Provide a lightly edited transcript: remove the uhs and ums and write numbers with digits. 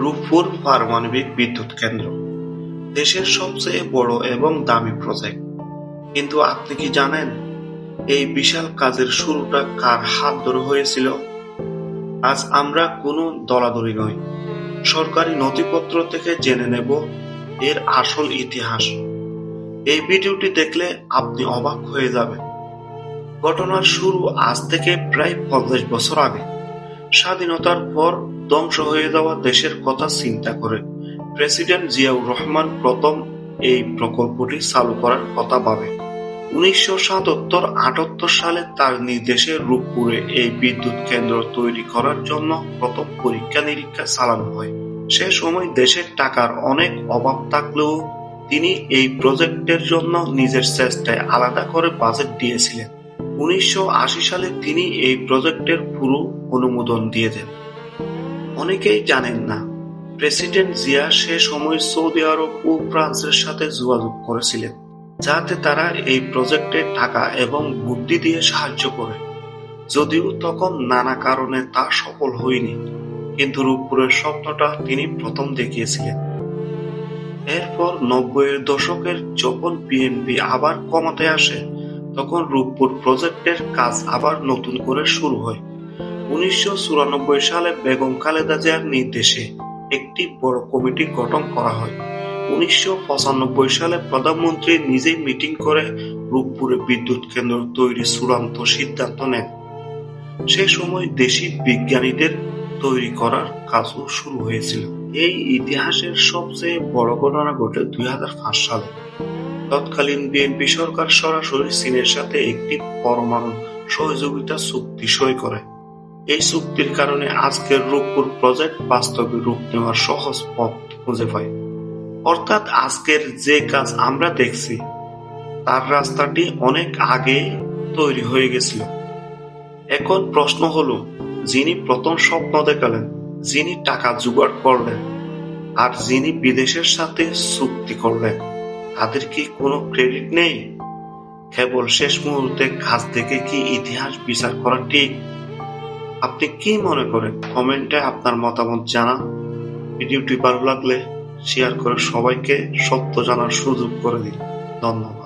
রূপপুর পারমাণবিক বিদ্যুৎ কেন্দ্র দেশের সবচেয়ে বড় এবং দামি প্রজেক্ট। কিন্তু আপনি কি জানেন এই বিশাল কাজের শুরুটা কার হাত ধরে হয়েছিল? আজ আমরা কোনো দলাদলি নয়, সরকারি নথিপত্র থেকে জেনে নেব এর আসল ইতিহাস। এই ভিডিওটি দেখলে আপনি অবাক হয়ে যাবেন। ঘটনার শুরু আজ থেকে প্রায় 50 বছর আগে। স্বাধীনতার পর ধ্বংস হয়ে যাওয়া দেশের কথা চিন্তা করে প্রেসিডেন্ট জিয়াউর রহমান প্রথম এই প্রকল্পটি চালু করার কথা ভাবে। 1977-78 সালে তার নির্দেশে রূপপুরে এই বিদ্যুৎ কেন্দ্র তৈরি করার জন্য প্রথম পরীক্ষা নিরীক্ষা চালানো হয়। সে সময় দেশের টাকার অনেক অভাব থাকলেও তিনি এই প্রজেক্টের জন্য নিজের চেষ্টায় আলাদা করে বাজেট দিয়েছিলেন। 1980 সালে তিনি এই প্রজেক্টের পুরো অনুমোদন দিয়ে দেন। অনেকেই জানেন না, প্রেসিডেন্ট জিয়া সে সময় সৌদি আরব ও ফ্রান্সের সাথে যোগাযোগ করেছিলেন যাতে তারা এই প্রজেক্টে টাকা এবং বুদ্ধি দিয়ে সাহায্য করে। যদিও তখন নানা কারণে তা সফল হয়নি, কিন্তু রূপপুরের স্বপ্নটা তিনি প্রথম দেখিয়েছিলেন। এরপর 90-এর দশকের যখন বিএনপি আবার ক্ষমতায় আসে, তখন রূপপুর প্রজেক্টের কাজ আবার নতুন করে শুরু হয়। 1994 সালে বেগম খালেদা জিয়ার নির্দেশে একটি বড় কমিটি গঠন করা হয়। 1995 সালে প্রধানমন্ত্রী নিজেই মিটিং করে রূপপুরে বিদ্যুৎ কেন্দ্র তৈরির চূড়ান্ত সিদ্ধান্ত নেন। সে সময় দেশি বিজ্ঞানীদের তৈরি করার কাজও শুরু হয়েছিল। এই ইতিহাসের সবচেয়ে বড় ঘটনা ঘটে 2005 সালে। তৎকালীন বিএনপি সরকার সরাসরি চীনের সাথে একটি পরমাণু সহযোগিতা চুক্তি সই করে। এই চুক্তির কারণে আজকের রূপপুর প্রজেক্ট বাস্তবে রূপ নেওয়ার সহজ পথ খুঁজে পায়। অর্থাৎ আজকের যে কাজ আমরা দেখছি তার রাস্তাটি অনেক আগেই তৈরি হয়ে গেছিল। এখন প্রশ্ন হলো, যিনি প্রথম স্বপ্ন দেখালেন, যিনি টাকা জোগাড় করলেন আর যিনি বিদেশের সাথে চুক্তি করলেন, তাদের কি কোনো ক্রেডিট নেই? কেবল শেষ মুহূর্তে কাজ দেখে কি ইতিহাস বিচার করা ঠিক? আপনি কি মনে করেন? কমেন্টে আপনার মতামত জানান। ভিডিওটি ভালো লাগলে শেয়ার করে সবাইকে সত্য জানার সুযোগ করে দিন। ধন্যবাদ।